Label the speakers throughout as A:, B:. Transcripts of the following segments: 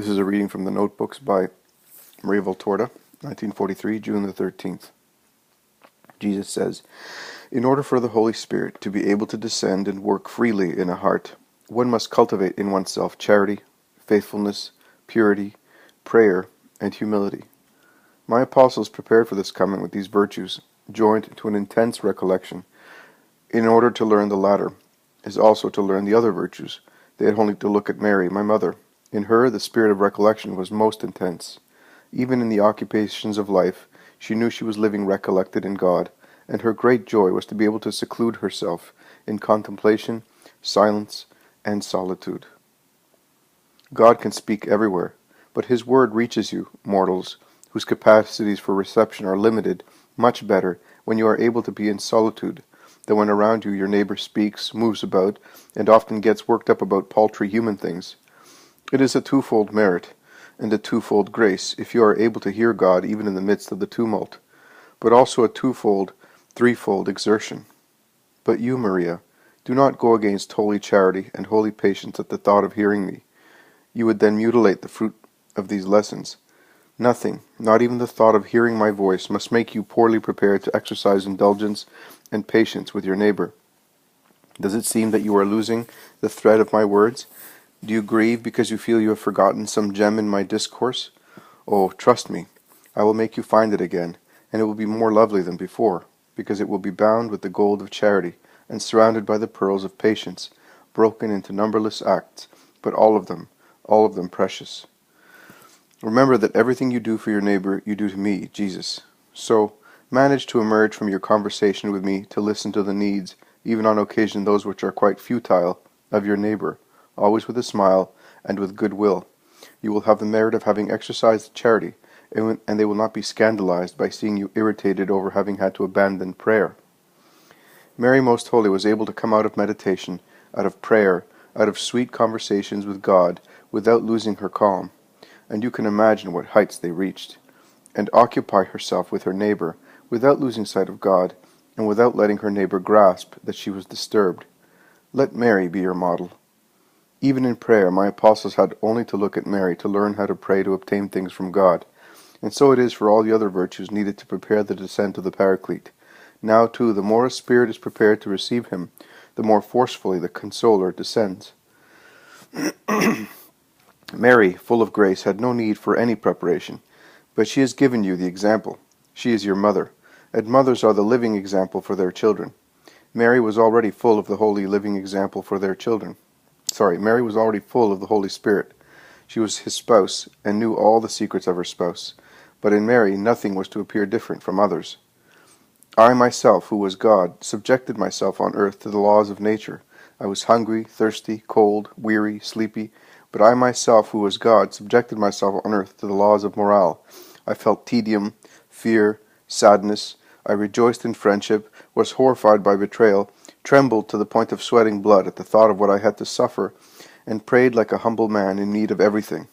A: This is a reading from the Notebooks by Maria Valtorta, 1943, June the 13th. Jesus says, "In order for the Holy Spirit to be able to descend and work freely in a heart, one must cultivate in oneself charity, faithfulness, purity, prayer, and humility. My apostles prepared for this coming with these virtues, joined to an intense recollection. In order to learn the latter is also to learn the other virtues. They had only to look at Mary, my mother. In her, the spirit of recollection was most intense. Even in the occupations of life, she knew she was living recollected in God, and her great joy was to be able to seclude herself in contemplation, silence, and solitude. God can speak everywhere, but His word reaches you, mortals, whose capacities for reception are limited, much better when you are able to be in solitude than when around you your neighbor speaks, moves about, and often gets worked up about paltry human things. It is a twofold merit and a twofold grace if you are able to hear God even in the midst of the tumult, but also a twofold, threefold exertion. But you, Maria, do not go against holy charity and holy patience at the thought of hearing me. You would then mutilate the fruit of these lessons. Nothing, not even the thought of hearing my voice, must make you poorly prepared to exercise indulgence and patience with your neighbor. Does it seem that you are losing the thread of my words? Do you grieve because you feel you have forgotten some gem in my discourse? Oh, trust me, I will make you find it again, and it will be more lovely than before, because it will be bound with the gold of charity, and surrounded by the pearls of patience, broken into numberless acts, but all of them precious. Remember that everything you do for your neighbor, you do to me, Jesus. So, manage to emerge from your conversation with me to listen to the needs, even on occasion those which are quite futile, of your neighbor, always with a smile and with good will. You will have the merit of having exercised charity, and they will not be scandalized by seeing you irritated over having had to abandon prayer." Mary Most Holy was able to come out of meditation, out of prayer, out of sweet conversations with God, without losing her calm, and you can imagine what heights they reached, and occupy herself with her neighbor, without losing sight of God, and without letting her neighbor grasp that she was disturbed. Let Mary be your model. Even in prayer, my apostles had only to look at Mary to learn how to pray to obtain things from God, and so it is for all the other virtues needed to prepare the descent of the Paraclete. Now, too, the more a spirit is prepared to receive him, the more forcefully the Consoler descends. Mary, full of grace, had no need for any preparation, but she has given you the example. She is your mother, and mothers are the living example for their children. Mary was already full of the holy living example for their children. Mary was already full of the Holy Spirit. She was his spouse, and knew all the secrets of her spouse. But in Mary nothing was to appear different from others. I myself, who was God, subjected myself on earth to the laws of nature. I was hungry, thirsty, cold, weary, sleepy, but I myself, who was God, subjected myself on earth to the laws of morale. I felt tedium, fear, sadness. I rejoiced in friendship, was horrified by betrayal, trembled to the point of sweating blood at the thought of what I had to suffer, and prayed like a humble man in need of everything.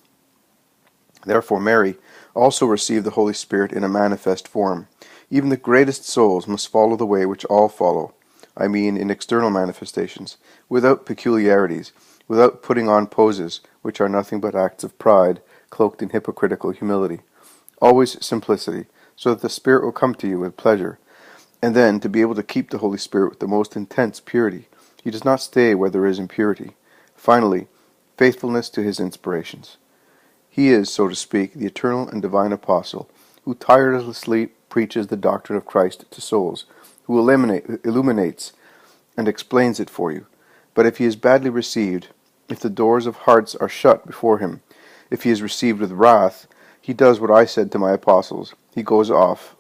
A: Therefore Mary also received the Holy Spirit in a manifest form. Even the greatest souls must follow the way which all follow, I mean in external manifestations, without peculiarities, without putting on poses, which are nothing but acts of pride, cloaked in hypocritical humility. Always simplicity, so that the Spirit will come to you with pleasure, and then to be able to keep the Holy Spirit with the most intense purity. He does not stay where there is impurity. Finally, faithfulness to his inspirations. He is, so to speak, the eternal and divine apostle, who tirelessly preaches the doctrine of Christ to souls, who illuminates and explains it for you. But if he is badly received, if the doors of hearts are shut before him, if he is received with wrath, he does what I said to my apostles. He goes off,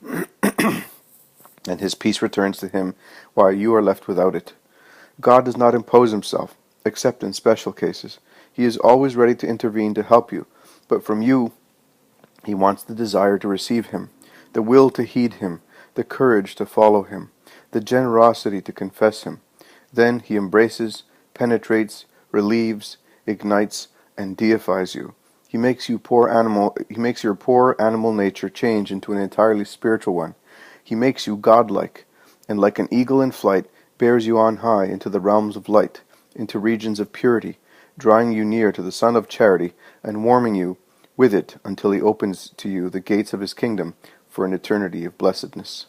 A: and his peace returns to him, while you are left without it. God does not impose himself, except in special cases. He is always ready to intervene to help you, but from you he wants the desire to receive him, the will to heed him, the courage to follow him, the generosity to confess him. Then he embraces, penetrates, relieves, ignites, and deifies you. He makes your poor animal nature change into an entirely spiritual one. He makes you godlike, and like an eagle in flight, bears you on high into the realms of light, into regions of purity, drawing you near to the Sun of Charity, and warming you with it until he opens to you the gates of his kingdom for an eternity of blessedness.